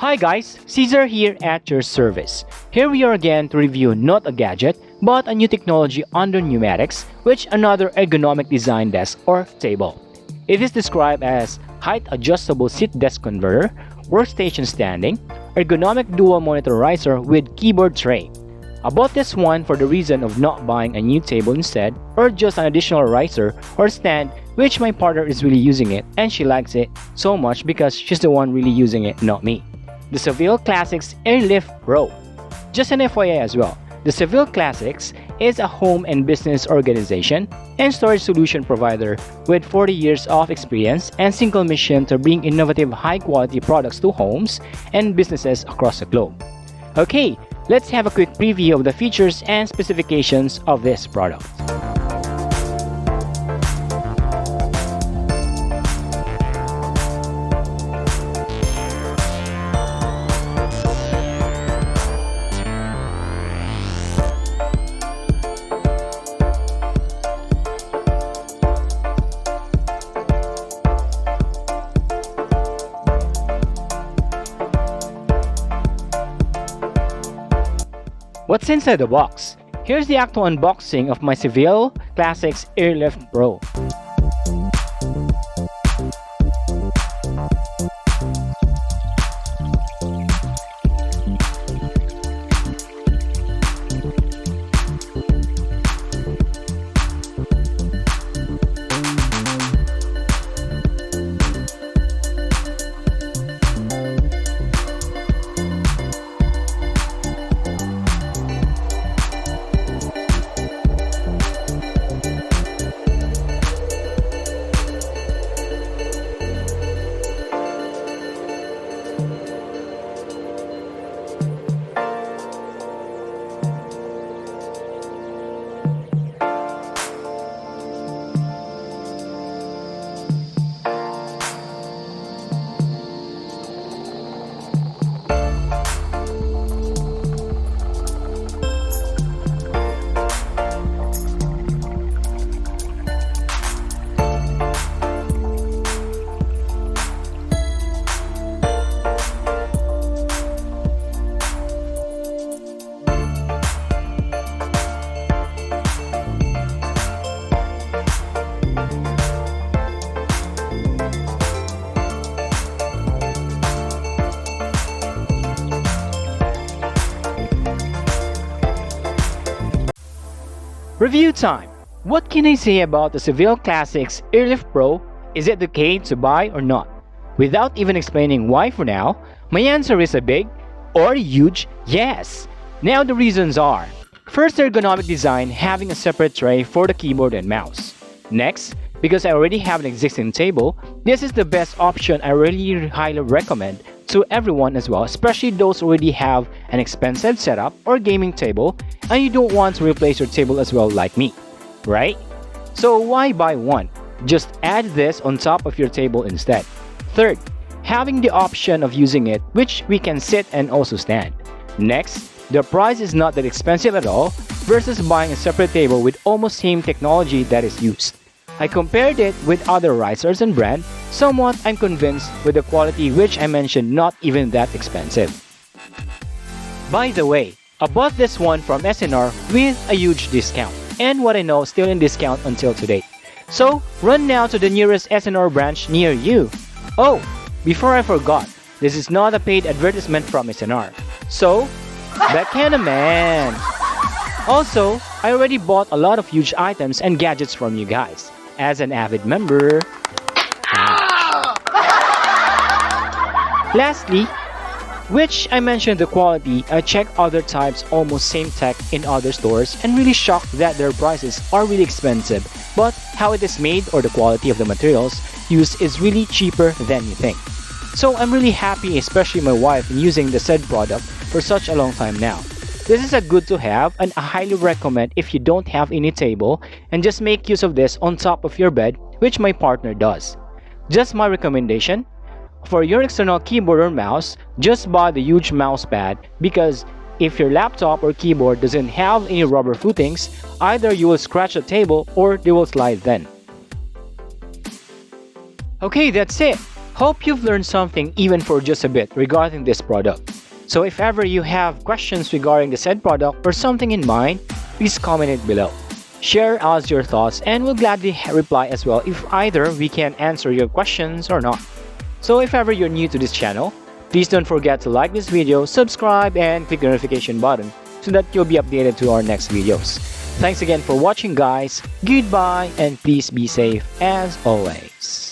Hi guys, Caesar here at your service. Here we are again to review not a gadget, but a new technology under pneumatics, which another ergonomic design desk or table. It is described as height adjustable seat desk converter, workstation standing, ergonomic dual monitor riser with keyboard tray. I bought this one for the reason of not buying a new table instead, or just an additional riser or stand, which my partner is really using it and she likes it so much because she's the one really using it, not me. The Seville Classics Airlift Pro. Just an FYI as well, the Seville Classics is a home and business organization and storage solution provider with 40 years of experience and single mission to bring innovative high-quality products to homes and businesses across the globe. Okay, let's have a quick preview of the features and specifications of this product. What's inside the box? Here's the actual unboxing of my Seville Classics Airlift Pro. Review time! What can I say about the Seville Classics Airlift Pro? Is it okay to buy or not? Without even explaining why for now, my answer is a big or huge yes! Now the reasons are: first, ergonomic design, having a separate tray for the keyboard and mouse. Next, because I already have an existing table, this is the best option I really highly recommend to everyone as well, especially those who already have an expensive setup or gaming table and you don't want to replace your table as well like me, right? So why buy one? Just add this on top of your table instead. Third, having the option of using it, which we can sit and also stand. Next, the price is not that expensive at all versus buying a separate table with almost same technology that is used. I compared it with other risers and brand. Somewhat I'm convinced with the quality, which I mentioned not even that expensive. By the way, I bought this one from SNR with a huge discount, and what I know still in discount until today. So run now to the nearest SNR branch near you. Oh, before I forgot, this is not a paid advertisement from SNR. So, that kind of man. Also, I already bought a lot of huge items and gadgets from you guys. As an avid member. Lastly, which I mentioned the quality, I checked other types almost same tech in other stores and really shocked that their prices are really expensive, but how it is made or the quality of the materials used is really cheaper than you think. So I'm really happy, especially my wife, in using the said product for such a long time now. This is a good to have and I highly recommend if you don't have any table and just make use of this on top of your bed, which my partner does. Just my recommendation, for your external keyboard or mouse, just buy the huge mouse pad because if your laptop or keyboard doesn't have any rubber footings, either you will scratch the table or they will slide then. Okay, that's it. Hope you've learned something even for just a bit regarding this product. So if ever you have questions regarding the said product or something in mind, please comment it below. Share us your thoughts and we'll gladly reply as well if either we can answer your questions or not. So if ever you're new to this channel, please don't forget to like this video, subscribe, and click the notification button so that you'll be updated to our next videos. Thanks again for watching guys, goodbye, and please be safe as always.